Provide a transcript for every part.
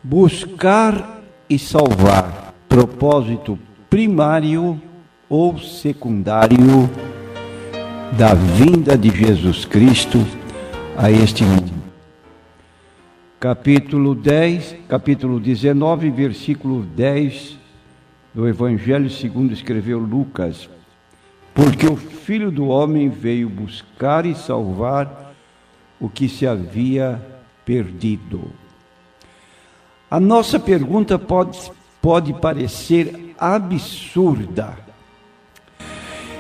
Buscar e salvar, propósito primário ou secundário da vinda de Jesus Cristo a este mundo. Capítulo 19, versículo 10 do Evangelho segundo escreveu Lucas. Porque o Filho do Homem veio buscar e salvar o que se havia perdido. A nossa pergunta pode parecer absurda.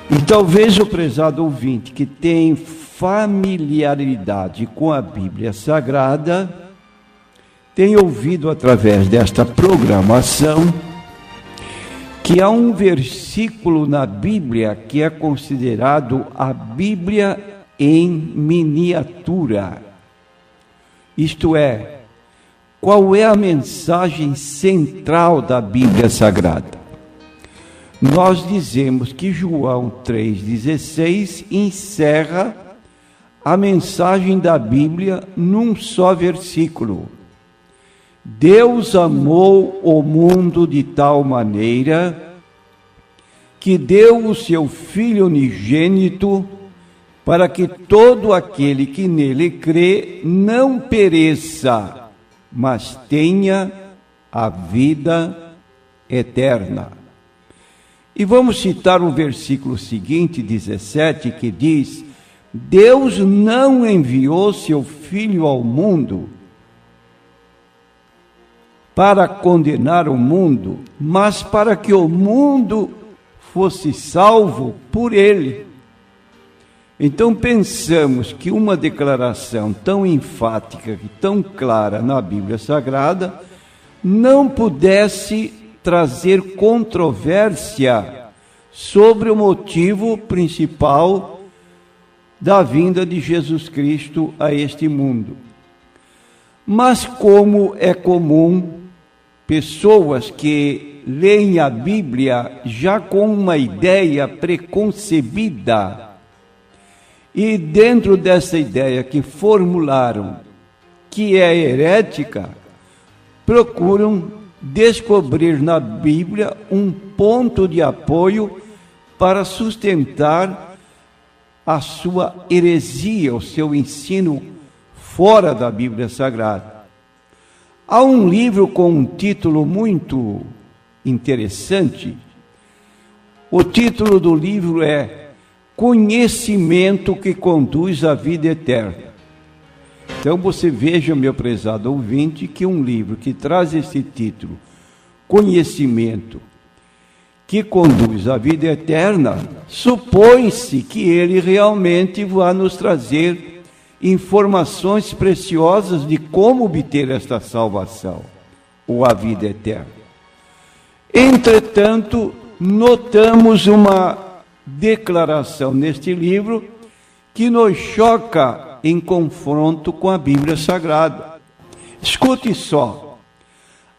E talvez o prezado ouvinte que tem familiaridade com a Bíblia Sagrada tenha ouvido através desta programação que há um versículo na Bíblia que é considerado a Bíblia em miniatura. Isto é, qual é a mensagem central da Bíblia Sagrada? Nós dizemos que João 3,16 encerra a mensagem da Bíblia num só versículo. Deus amou o mundo de tal maneira que deu o seu Filho unigênito para que todo aquele que nele crê não pereça, mas tenha a vida eterna. E vamos citar o versículo seguinte, 17, que diz: Deus não enviou seu Filho ao mundo para condenar o mundo, mas para que o mundo fosse salvo por ele. Então pensamos que uma declaração tão enfática e tão clara na Bíblia Sagrada não pudesse trazer controvérsia sobre o motivo principal da vinda de Jesus Cristo a este mundo. Mas como é comum, pessoas que leem a Bíblia já com uma ideia preconcebida, e dentro dessa ideia que formularam, que é herética, procuram descobrir na Bíblia um ponto de apoio para sustentar a sua heresia, o seu ensino fora da Bíblia Sagrada. Há um livro com um título muito interessante. O título do livro é Conhecimento que conduz à vida eterna. Então você veja, meu prezado ouvinte, que um livro que traz esse título, Conhecimento que conduz à vida eterna, supõe-se que ele realmente vai nos trazer informações preciosas de como obter esta salvação, ou a vida eterna. Entretanto, notamos uma declaração neste livro que nos choca em confronto com a Bíblia Sagrada. Escute só: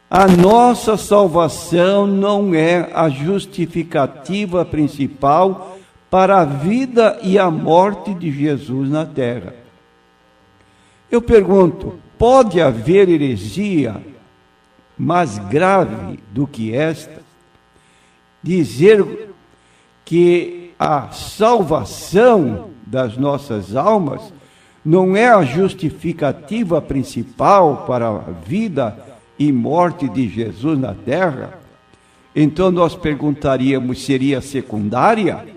a nossa salvação não é a justificativa principal para a vida e a morte de Jesus na terra. Eu pergunto, pode haver heresia mais grave do que esta? Dizer que a salvação das nossas almas não é a justificativa principal para a vida e morte de Jesus na terra? Então nós perguntaríamos, seria secundária?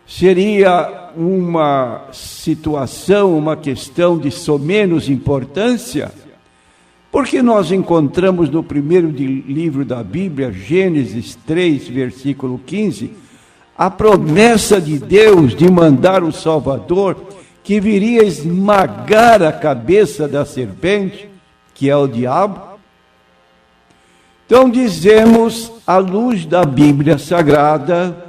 Seria uma situação, uma questão de somenos importância? Porque nós encontramos no primeiro livro da Bíblia, Gênesis 3, versículo 15, a promessa de Deus de mandar o Salvador que viria esmagar a cabeça da serpente, que é o diabo. Então dizemos, à luz da Bíblia Sagrada,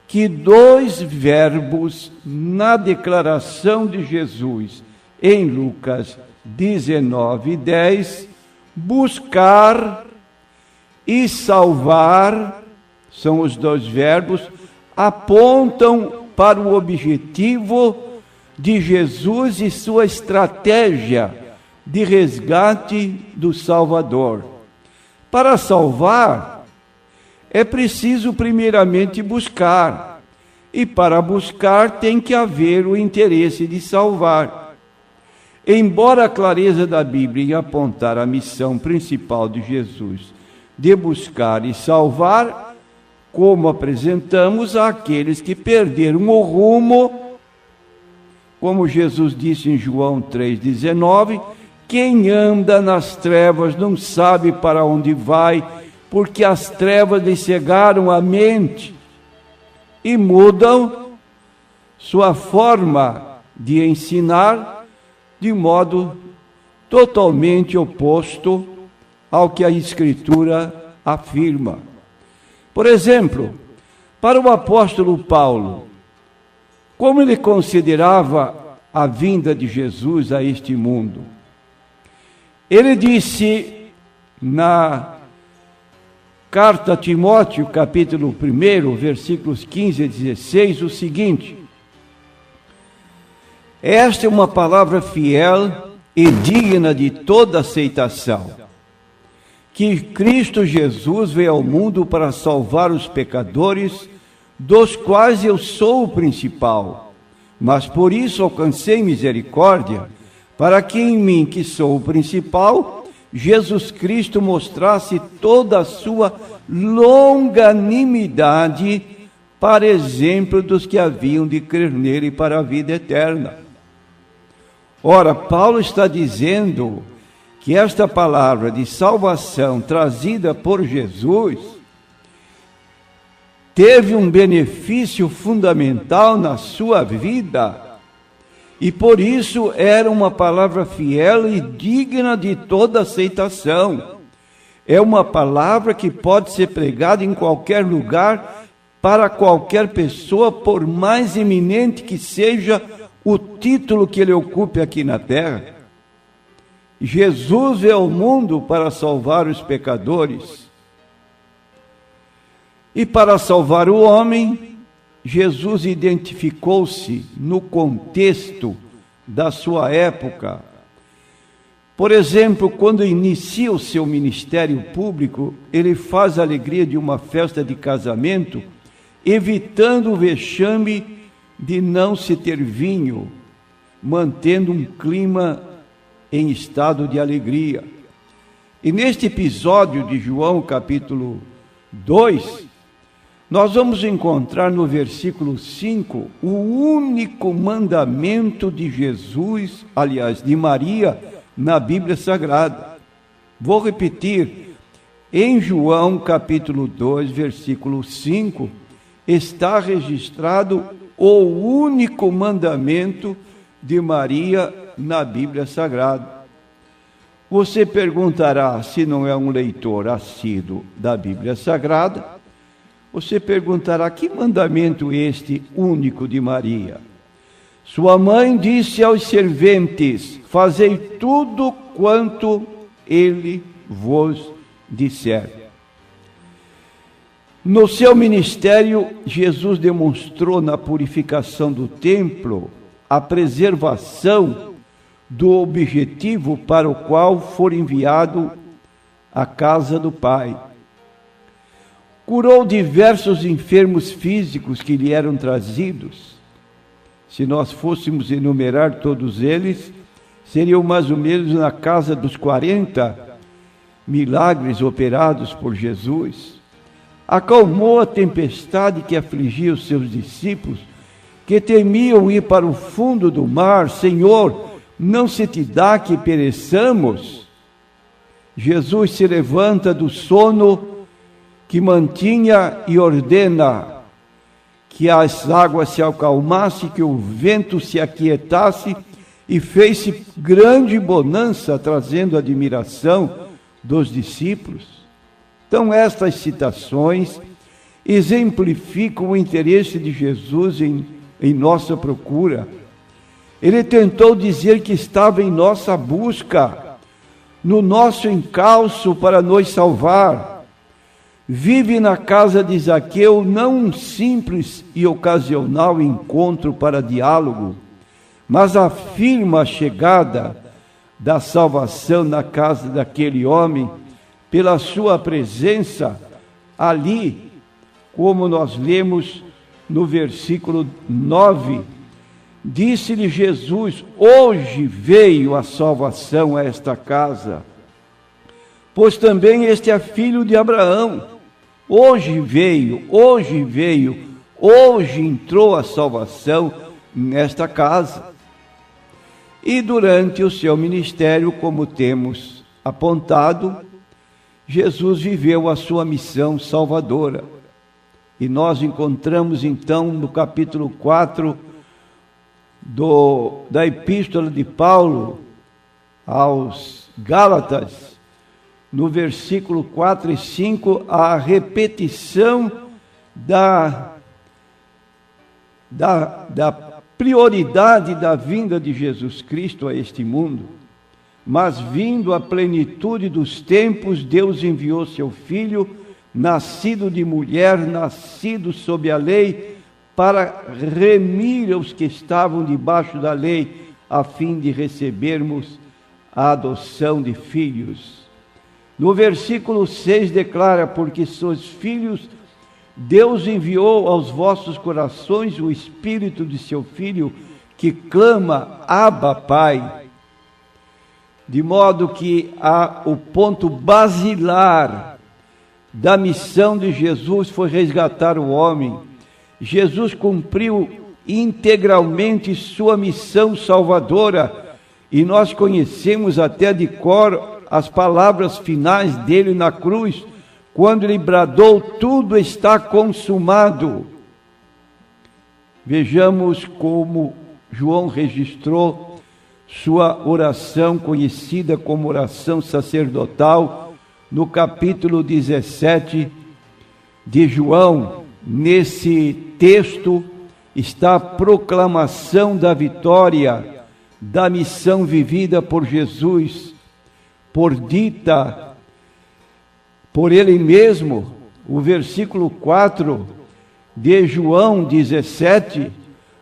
que dois verbos na declaração de Jesus em Lucas 19:10, buscar e salvar, são os dois verbos, apontam para o objetivo de Jesus e sua estratégia de resgate do Salvador. Para salvar, é preciso primeiramente buscar, e para buscar tem que haver o interesse de salvar. Embora a clareza da Bíblia apontar a missão principal de Jesus de buscar e salvar, como apresentamos àqueles que perderam o rumo, como Jesus disse em João 3,19, quem anda nas trevas não sabe para onde vai, porque as trevas lhe cegaram a mente e mudam sua forma de ensinar de modo totalmente oposto ao que a Escritura afirma. Por exemplo, para o apóstolo Paulo, como ele considerava a vinda de Jesus a este mundo? Ele disse na carta a Timóteo, capítulo 1, versículos 15 e 16, o seguinte: esta é uma palavra fiel e digna de toda aceitação, que Cristo Jesus veio ao mundo para salvar os pecadores, dos quais eu sou o principal, mas por isso alcancei misericórdia, para que em mim, que sou o principal, Jesus Cristo mostrasse toda a sua longanimidade, para exemplo dos que haviam de crer nele para a vida eterna. Ora, Paulo está dizendo que esta palavra de salvação trazida por Jesus teve um benefício fundamental na sua vida, e por isso era uma palavra fiel e digna de toda aceitação. É uma palavra que pode ser pregada em qualquer lugar, para qualquer pessoa, por mais eminente que seja o título que ele ocupe aqui na terra. Jesus veio ao mundo para salvar os pecadores. E para salvar o homem, Jesus identificou-se no contexto da sua época. Por exemplo, quando inicia o seu ministério público, ele faz a alegria de uma festa de casamento, evitando o vexame de não se ter vinho, mantendo um clima em estado de alegria. E neste episódio de João, capítulo 2, nós vamos encontrar no versículo 5 o único mandamento de Jesus, aliás, de Maria, na Bíblia Sagrada. Vou repetir, em João capítulo 2, versículo 5, está registrado o único mandamento de Maria na Bíblia Sagrada. Você perguntará, se não é um leitor assíduo da Bíblia Sagrada, você perguntará, que mandamento este único de Maria? Sua mãe disse aos serventes, fazei tudo quanto ele vos disser. No seu ministério, Jesus demonstrou na purificação do templo a preservação do objetivo para o qual for enviado à casa do Pai. Curou diversos enfermos físicos que lhe eram trazidos. Se nós fôssemos enumerar todos eles, seriam mais ou menos na casa dos 40 milagres operados por Jesus. Acalmou a tempestade que afligia os seus discípulos, que temiam ir para o fundo do mar. Senhor, não se te dá que pereçamos? Jesus se levanta do sono que mantinha e ordena que as águas se acalmassem, que o vento se aquietasse, e fez-se grande bonança, trazendo admiração dos discípulos. Então, estas citações exemplificam o interesse de Jesus em nossa procura. Ele tentou dizer que estava em nossa busca, no nosso encalço para nos salvar. Vive na casa de Zaqueu não um simples e ocasional encontro para diálogo, mas afirma a chegada da salvação na casa daquele homem, pela sua presença ali, como nós lemos no versículo 9, disse-lhe Jesus: hoje veio a salvação a esta casa, pois também este é filho de Abraão. Hoje entrou a salvação nesta casa. E durante o seu ministério, como temos apontado, Jesus viveu a sua missão salvadora. E nós encontramos então no capítulo 4 da Epístola de Paulo aos Gálatas, no versículo 4 e 5, a repetição da prioridade da vinda de Jesus Cristo a este mundo. Mas vindo a plenitude dos tempos, Deus enviou seu Filho, nascido de mulher, nascido sob a lei, para remir os que estavam debaixo da lei, a fim de recebermos a adoção de filhos. No versículo 6 declara: porque sois filhos, Deus enviou aos vossos corações o Espírito de seu Filho, que clama: Abba, Pai. De modo que o ponto basilar da missão de Jesus foi resgatar o homem. Jesus cumpriu integralmente sua missão salvadora, e nós conhecemos até de cor as palavras finais dele na cruz, quando ele bradou: tudo está consumado. Vejamos como João registrou sua oração, conhecida como oração sacerdotal, no capítulo 17 de João. Nesse texto está a proclamação da vitória, da missão vivida por Jesus, dita por ele mesmo. O versículo 4 de João 17,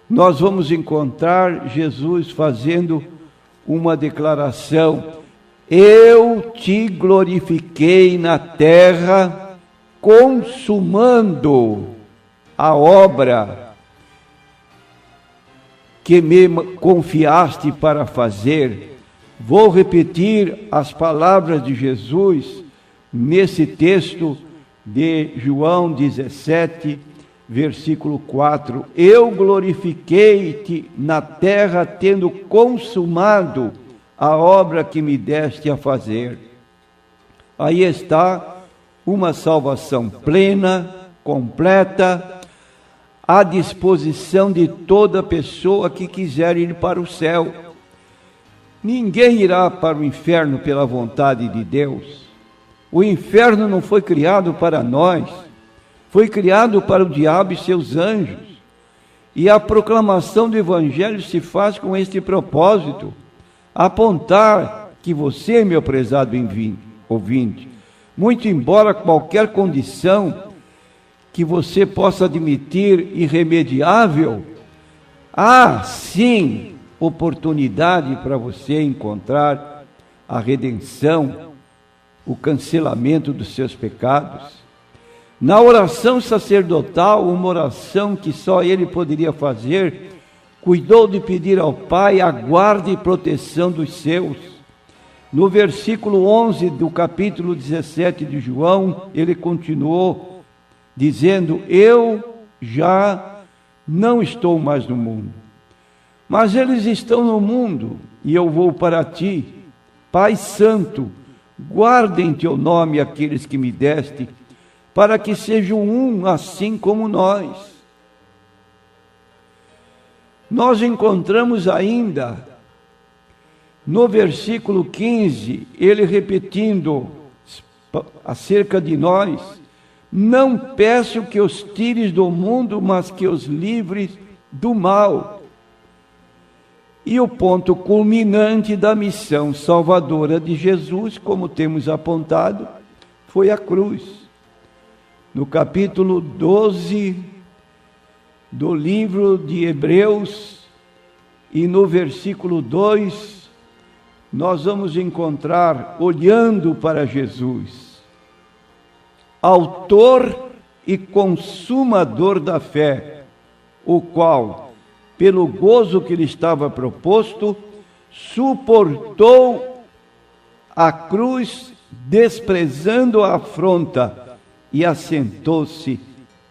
nós vamos encontrar Jesus fazendo uma declaração: eu te glorifiquei na terra, consumando a obra que me confiaste para fazer. Vou repetir as palavras de Jesus nesse texto de João 17, versículo 4: eu glorifiquei-te na terra, tendo consumado a obra que me deste a fazer. Aí está uma salvação plena, completa, à disposição de toda pessoa que quiser ir para o céu. Ninguém irá para o inferno pela vontade de Deus. O inferno não foi criado para nós, foi criado para o diabo e seus anjos. E a proclamação do Evangelho se faz com este propósito: apontar que você, meu prezado ouvinte, muito embora qualquer condição que você possa admitir irremediável, há sim oportunidade para você encontrar a redenção, o cancelamento dos seus pecados. Na oração sacerdotal, uma oração que só ele poderia fazer, cuidou de pedir ao Pai a guarda e proteção dos seus. No versículo 11 do capítulo 17 de João, ele continuou dizendo: eu já não estou mais no mundo, mas eles estão no mundo, e eu vou para ti. Pai Santo, guarda em teu nome aqueles que me deste, para que sejam um, assim como nós. Nós encontramos ainda no versículo 15, ele repetindo acerca de nós: não peço que os tires do mundo, mas que os livres do mal. E o ponto culminante da missão salvadora de Jesus, como temos apontado, foi a cruz. No capítulo 12 do livro de Hebreus, e no versículo 2, nós vamos encontrar, olhando para Jesus, autor e consumador da fé, o qual, pelo gozo que lhe estava proposto, suportou a cruz, desprezando a afronta, e assentou-se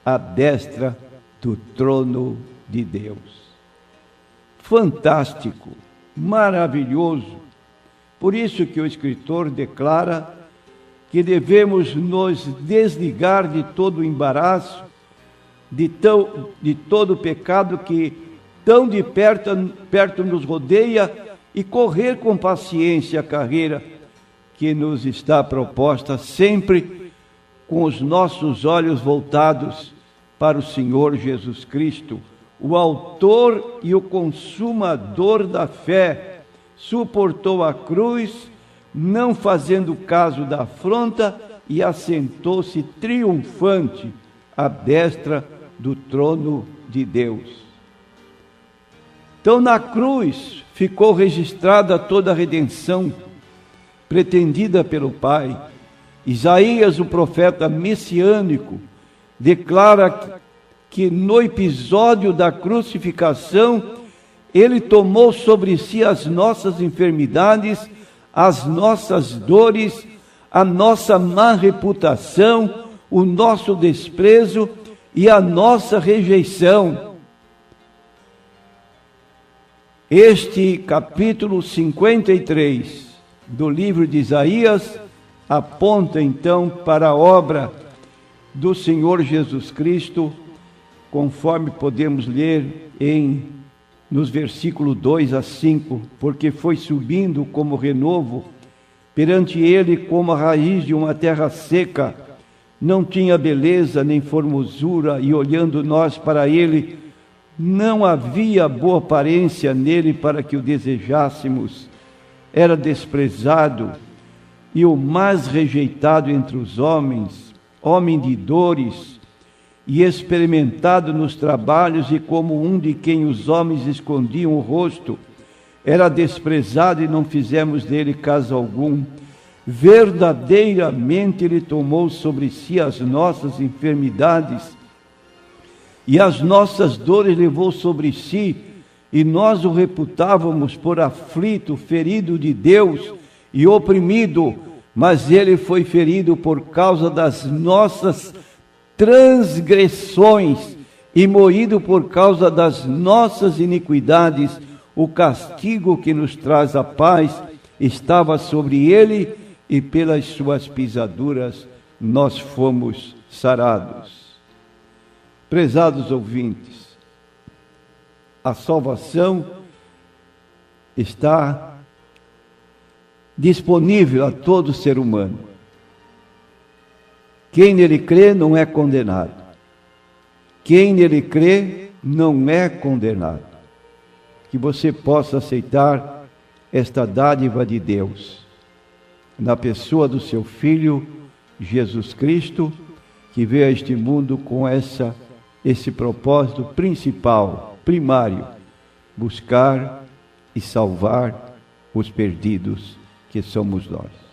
à destra do trono de Deus. Fantástico, maravilhoso. Por isso que o escritor declara que devemos nos desligar de todo o embaraço, de todo o pecado que tão de perto nos rodeia, e correr com paciência a carreira que nos está proposta, sempre com os nossos olhos voltados para o Senhor Jesus Cristo, o autor e o consumador da fé. Suportou a cruz, não fazendo caso da afronta, e assentou-se triunfante à destra do trono de Deus. Então, na cruz ficou registrada toda a redenção pretendida pelo Pai. Isaías, o profeta messiânico, declara que no episódio da crucificação, ele tomou sobre si as nossas enfermidades, as nossas dores, a nossa má reputação, o nosso desprezo e a nossa rejeição. Este capítulo 53 do livro de Isaías aponta então para a obra do Senhor Jesus Cristo, conforme podemos ler nos versículos 2 a 5, porque foi subindo como renovo perante ele como a raiz de uma terra seca, não tinha beleza nem formosura, e olhando nós para ele, não havia boa aparência nele para que o desejássemos. Era desprezado e o mais rejeitado entre os homens, homem de dores, e experimentado nos trabalhos, e como um de quem os homens escondiam o rosto. Era desprezado e não fizemos dele caso algum. Verdadeiramente ele tomou sobre si as nossas enfermidades, e as nossas dores levou sobre si, e nós o reputávamos por aflito, ferido de Deus e oprimido, mas ele foi ferido por causa das nossas transgressões e moído por causa das nossas iniquidades. O castigo que nos traz a paz estava sobre ele, e pelas suas pisaduras nós fomos sarados. Prezados ouvintes, a salvação está disponível a todo ser humano. Quem nele crê não é condenado. Quem nele crê não é condenado. Que você possa aceitar esta dádiva de Deus, na pessoa do seu Filho, Jesus Cristo, que veio a este mundo com esse propósito principal, primário: buscar e salvar os perdidos, que somos nós.